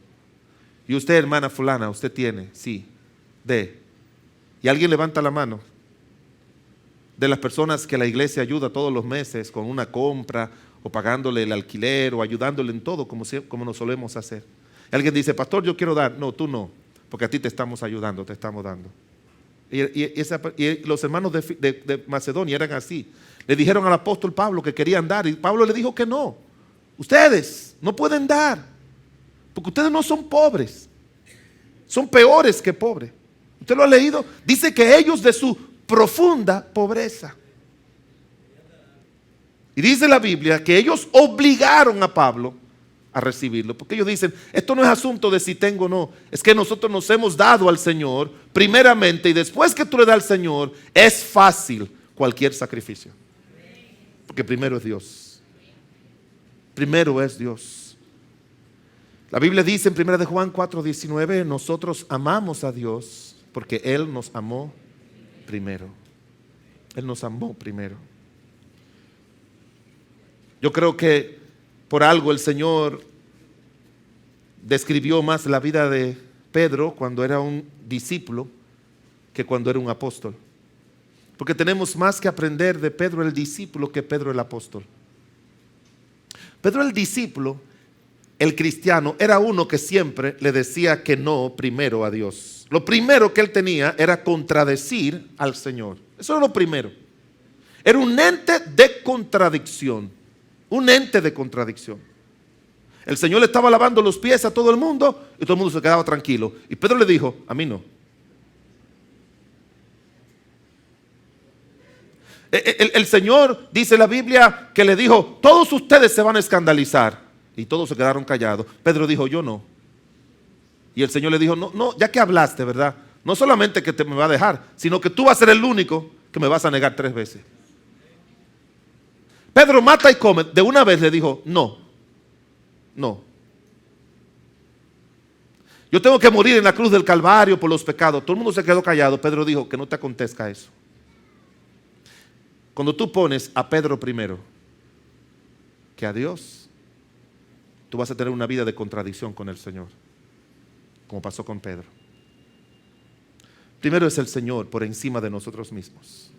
Y usted, hermana fulana, usted tiene, sí, dé. Y alguien levanta la mano de las personas que la iglesia ayuda todos los meses con una compra o pagándole el alquiler o ayudándole en todo como nos solemos hacer. Y alguien dice, pastor, yo quiero dar. No, tú no, porque a ti te estamos ayudando, te estamos dando. Y los hermanos de Macedonia eran así. Le dijeron al apóstol Pablo que querían dar y Pablo le dijo que no. Ustedes no pueden dar, porque ustedes no son pobres. Son peores que pobres. ¿Usted lo ha leído? Dice que ellos de su profunda pobreza. Y dice la Biblia que ellos obligaron a Pablo a recibirlo, porque ellos dicen, esto no es asunto de si tengo o no, es que nosotros nos hemos dado al Señor primeramente, y después que tú le das al Señor, es fácil cualquier sacrificio, porque primero es Dios. Primero es Dios. La Biblia dice en 1 de Juan 4:19, nosotros amamos a Dios porque Él nos amó primero. Él nos amó primero. Yo creo que por algo el Señor describió más la vida de Pedro cuando era un discípulo que cuando era un apóstol. Porque tenemos más que aprender de Pedro el discípulo que Pedro el apóstol. Pedro el discípulo, el cristiano, era uno que siempre le decía que no primero a Dios. Lo primero que él tenía era contradecir al Señor. Eso era lo primero. Era un ente de contradicción. Un ente de contradicción. El Señor le estaba lavando los pies a todo el mundo y todo el mundo se quedaba tranquilo. Y Pedro le dijo, a mí no. El Señor, dice la Biblia, que le dijo, todos ustedes se van a escandalizar. Y todos se quedaron callados. Pedro dijo, yo no. Y el Señor le dijo, no, ya que hablaste, ¿verdad? No solamente que me va a dejar, sino que tú vas a ser el único que me vas a negar 3 veces. Pedro, mata y come. De una vez le dijo, no. Yo tengo que morir en la cruz del Calvario por los pecados. Todo el mundo se quedó callado. Pedro dijo, que no te acontezca eso. Cuando tú pones a Pedro primero que a Dios, tú vas a tener una vida de contradicción con el Señor, como pasó con Pedro. Primero es el Señor por encima de nosotros mismos.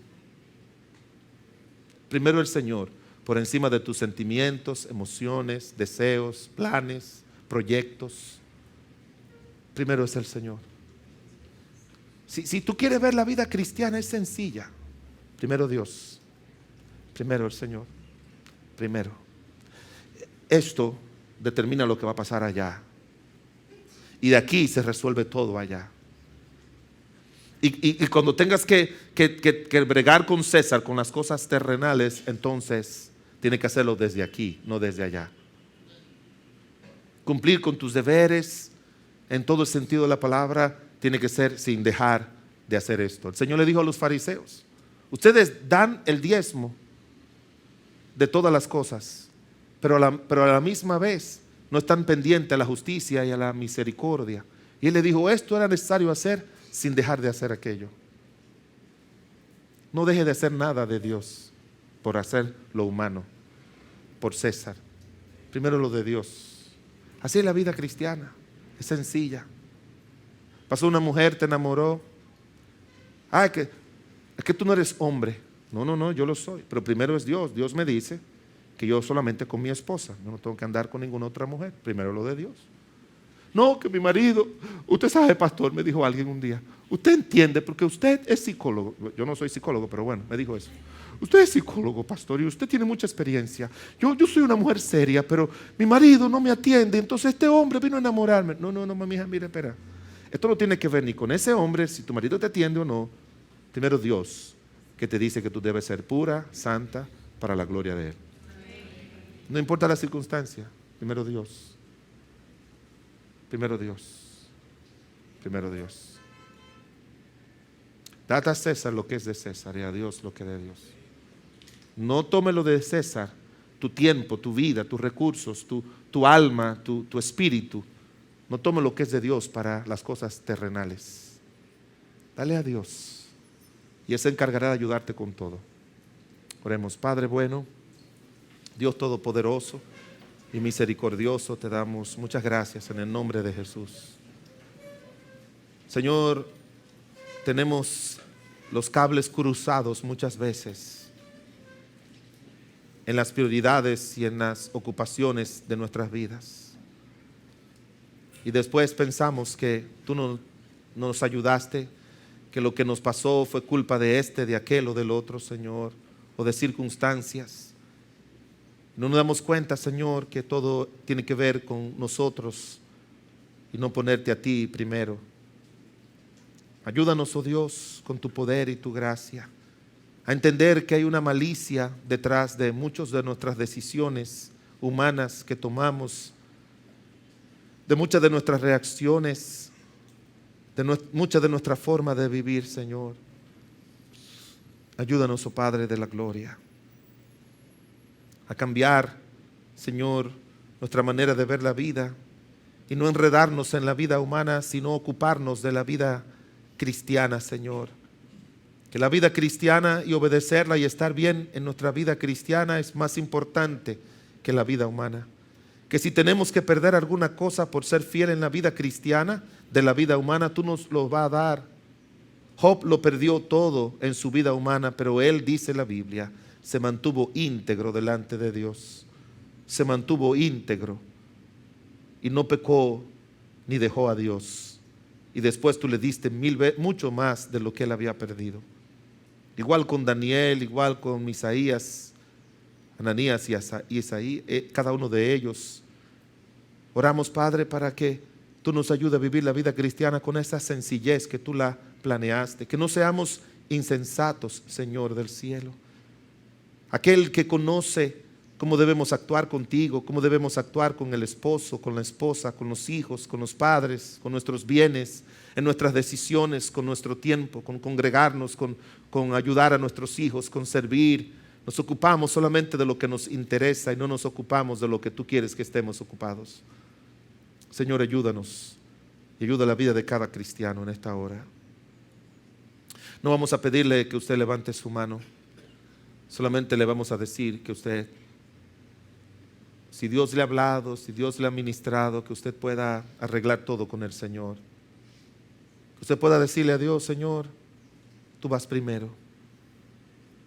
Primero el Señor por encima de tus sentimientos, emociones, deseos, planes, proyectos. Primero es el Señor. Si tú quieres ver la vida cristiana, es sencilla. Primero Dios. Primero el Señor. Primero. Esto determina lo que va a pasar allá. Y de aquí se resuelve todo allá. Y cuando tengas que bregar con César, con las cosas terrenales, entonces tiene que hacerlo desde aquí, no desde allá. Cumplir con tus deberes, en todo el sentido de la palabra, tiene que ser sin dejar de hacer esto. El Señor le dijo a los fariseos, ustedes dan el diezmo de todas las cosas, pero a la misma vez no están pendientes a la justicia y a la misericordia. Y Él le dijo, esto era necesario hacer sin dejar de hacer aquello. No deje de hacer nada de Dios por hacer lo humano, por César. Primero lo de Dios. Así es la vida cristiana, es sencilla. Pasó una mujer, te enamoró. Es que tú no eres hombre. No, yo lo soy. Pero primero es Dios. Dios me dice que yo solamente con mi esposa. Yo no tengo que andar con ninguna otra mujer. Primero lo de Dios. No, que mi marido, usted sabe, pastor, me dijo alguien un día, usted entiende, porque usted es psicólogo. Yo no soy psicólogo, pero bueno, me dijo eso. Usted es psicólogo, pastor, y usted tiene mucha experiencia. Yo soy una mujer seria, pero mi marido no me atiende, entonces este hombre vino a enamorarme. No, mamija, mire, espera. Esto no tiene que ver ni con ese hombre, si tu marido te atiende o no. Primero Dios, que te dice que tú debes ser pura, santa, para la gloria de Él. No importa la circunstancia, primero Dios. Primero Dios. Primero Dios. Dad a César lo que es de César y a Dios lo que es de Dios. No tome lo de César, tu tiempo, tu vida, tus recursos, tu alma, tu espíritu. No tome lo que es de Dios para las cosas terrenales. Dale a Dios y Él se encargará de ayudarte con todo. Oremos. Padre bueno, Dios todopoderoso y misericordioso, te damos muchas gracias en el nombre de Jesús. Señor, tenemos los cables cruzados muchas veces en las prioridades y en las ocupaciones de nuestras vidas. Y después pensamos que tú no nos ayudaste, que lo que nos pasó fue culpa de este, de aquel o del otro, Señor, o de circunstancias. No nos damos cuenta, Señor, que todo tiene que ver con nosotros y no ponerte a ti primero. Ayúdanos, oh Dios, con tu poder y tu gracia, a entender que hay una malicia detrás de muchas de nuestras decisiones humanas que tomamos, de muchas de nuestras reacciones, de mucha de nuestra forma de vivir, Señor. Ayúdanos, oh Padre de la gloria, a cambiar, Señor, nuestra manera de ver la vida y no enredarnos en la vida humana, sino ocuparnos de la vida cristiana, Señor. Que la vida cristiana y obedecerla y estar bien en nuestra vida cristiana es más importante que la vida humana. Que si tenemos que perder alguna cosa por ser fiel en la vida cristiana, de la vida humana, tú nos lo vas a dar. Job lo perdió todo en su vida humana, pero él, dice la Biblia, se mantuvo íntegro delante de Dios. Se mantuvo íntegro y no pecó ni dejó a Dios. Y después tú le diste mucho más de lo que él había perdido. Igual con Daniel, igual con Misaías, Ananías y Isaí, cada uno de ellos. Oramos, Padre, para que tú nos ayudes a vivir la vida cristiana con esa sencillez que tú la planeaste. Que no seamos insensatos, Señor del cielo. Aquel que conoce cómo debemos actuar contigo, cómo debemos actuar con el esposo, con la esposa, con los hijos, con los padres, con nuestros bienes, en nuestras decisiones, con nuestro tiempo, con congregarnos, con ayudar a nuestros hijos, con servir. Nos ocupamos solamente de lo que nos interesa y no nos ocupamos de lo que tú quieres que estemos ocupados. Señor, ayúdanos y ayuda la vida de cada cristiano en esta hora. No vamos a pedirle que usted levante su mano. Solamente le vamos a decir que usted, si Dios le ha hablado, si Dios le ha ministrado, que usted pueda arreglar todo con el Señor. Que usted pueda decirle a Dios: Señor, tú vas primero.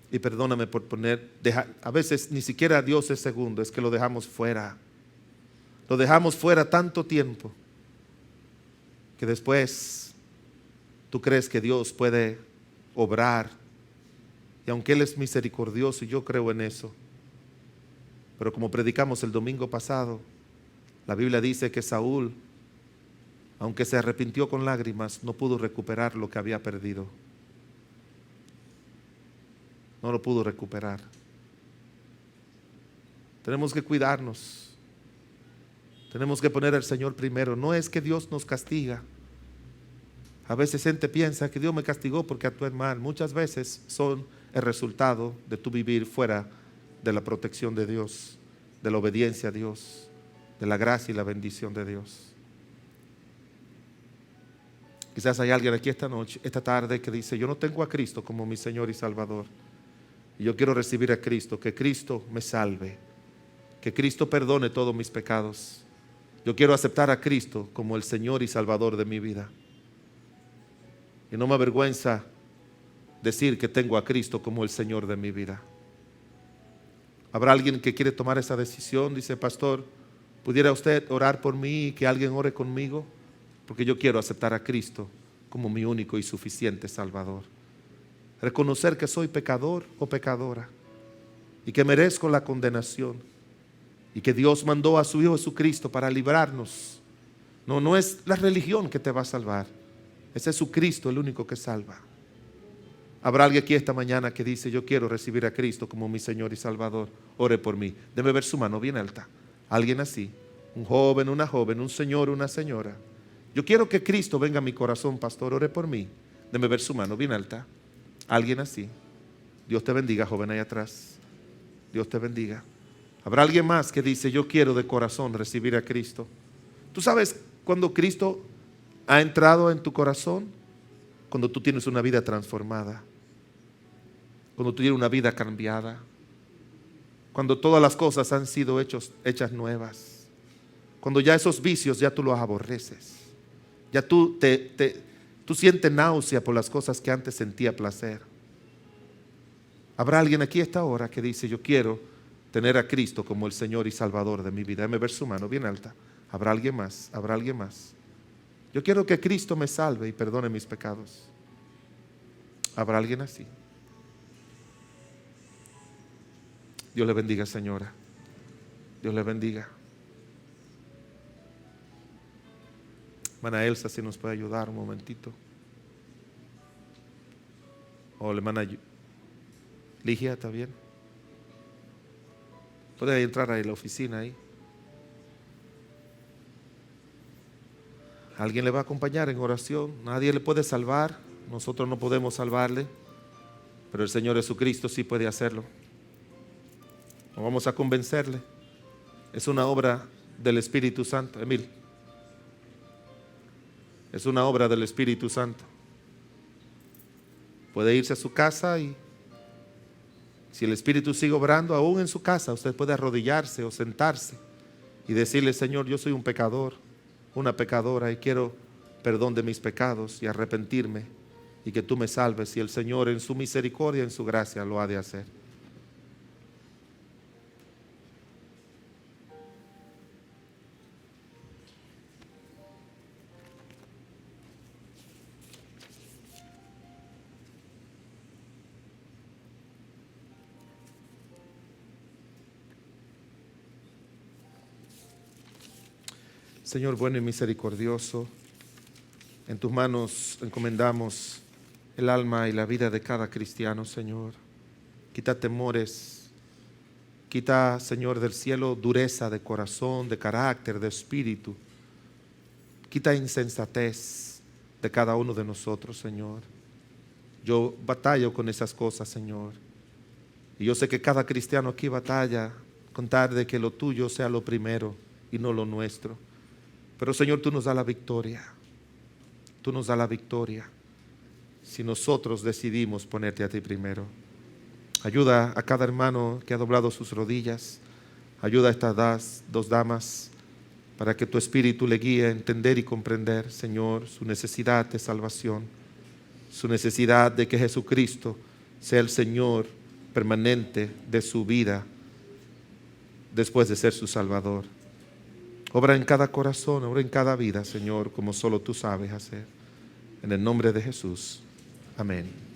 Y perdóname por a veces ni siquiera Dios es segundo, es que lo dejamos fuera. Lo dejamos fuera tanto tiempo que después tú crees que Dios puede obrar. Y aunque Él es misericordioso, y yo creo en eso, pero como predicamos el domingo pasado, la Biblia dice que Saúl, aunque se arrepintió con lágrimas, no pudo recuperar lo que había perdido. No lo pudo recuperar. Tenemos que cuidarnos. Tenemos que poner al Señor primero. No es que Dios nos castiga. A veces gente piensa que Dios me castigó porque actué mal. Muchas veces son el resultado de tu vivir fuera de la protección de Dios, de la obediencia a Dios, de la gracia y la bendición de Dios. Quizás hay alguien aquí esta tarde que dice: yo no tengo a Cristo como mi Señor y Salvador. Y yo quiero recibir a Cristo, que Cristo me salve, que Cristo perdone todos mis pecados. Yo quiero aceptar a Cristo como el Señor y Salvador de mi vida. Y no me avergüenza decir que tengo a Cristo como el Señor de mi vida. ¿Habrá alguien que quiere tomar esa decisión? Dice: pastor, ¿pudiera usted orar por mí y que alguien ore conmigo? Porque yo quiero aceptar a Cristo como mi único y suficiente Salvador. Reconocer que soy pecador o pecadora y que merezco la condenación y que Dios mandó a su Hijo Jesucristo para librarnos. No es la religión que te va a salvar, es Jesucristo el único que salva. Habrá alguien aquí esta mañana que dice: yo quiero recibir a Cristo como mi Señor y Salvador. Ore por mí. Debe ver su mano bien alta. Alguien así, un joven, una joven, un señor, una señora. Yo quiero que Cristo venga a mi corazón, pastor, ore por mí. Debe ver su mano bien alta. Alguien así. Dios te bendiga, joven, ahí atrás. Dios te bendiga. Habrá alguien más que dice: yo quiero de corazón recibir a Cristo. Tú sabes cuando Cristo ha entrado en tu corazón, cuando tú tienes una vida transformada, cuando tú tienes una vida cambiada, cuando todas las cosas han sido hechas nuevas, cuando ya esos vicios ya tú los aborreces, ya tú sientes náusea por las cosas que antes sentía placer. Habrá alguien aquí a esta hora que dice: yo quiero tener a Cristo como el Señor y Salvador de mi vida. Déjame ver su mano bien alta. Habrá alguien más, habrá alguien más. Yo quiero que Cristo me salve y perdone mis pecados. ¿Habrá alguien así? Dios le bendiga, señora. Dios les bendiga. Hermana Elsa, si nos puede ayudar un momentito. O la hermana Ligia, ¿está bien? Puede entrar ahí a la oficina ahí. Alguien le va a acompañar en oración. Nadie le puede salvar. Nosotros no podemos salvarle, pero el Señor Jesucristo sí puede hacerlo. No vamos a convencerle. Es una obra del Espíritu Santo. Emil, es una obra del Espíritu Santo. Puede irse a su casa y si el Espíritu sigue obrando aún en su casa, usted puede arrodillarse o sentarse y decirle: Señor, yo soy un pecador, una pecadora, y quiero perdón de mis pecados y arrepentirme y que tú me salves. Y el Señor en su misericordia, en su gracia, lo ha de hacer. Señor bueno y misericordioso, en tus manos encomendamos el alma y la vida de cada cristiano, Señor. Quita temores, quita, Señor, del cielo dureza de corazón, de carácter, de espíritu. Quita insensatez de cada uno de nosotros, Señor. Yo batallo con esas cosas, Señor. Y yo sé que cada cristiano aquí batalla con tal de que lo tuyo sea lo primero y no lo nuestro. Pero, Señor, tú nos das la victoria. Tú nos das la victoria si nosotros decidimos ponerte a ti primero. Ayuda a cada hermano que ha doblado sus rodillas. Ayuda a estas dos damas para que tu Espíritu le guíe a entender y comprender, Señor, su necesidad de salvación, su necesidad de que Jesucristo sea el Señor permanente de su vida después de ser su Salvador. Obra en cada corazón, obra en cada vida, Señor, como solo tú sabes hacer. En el nombre de Jesús. Amén.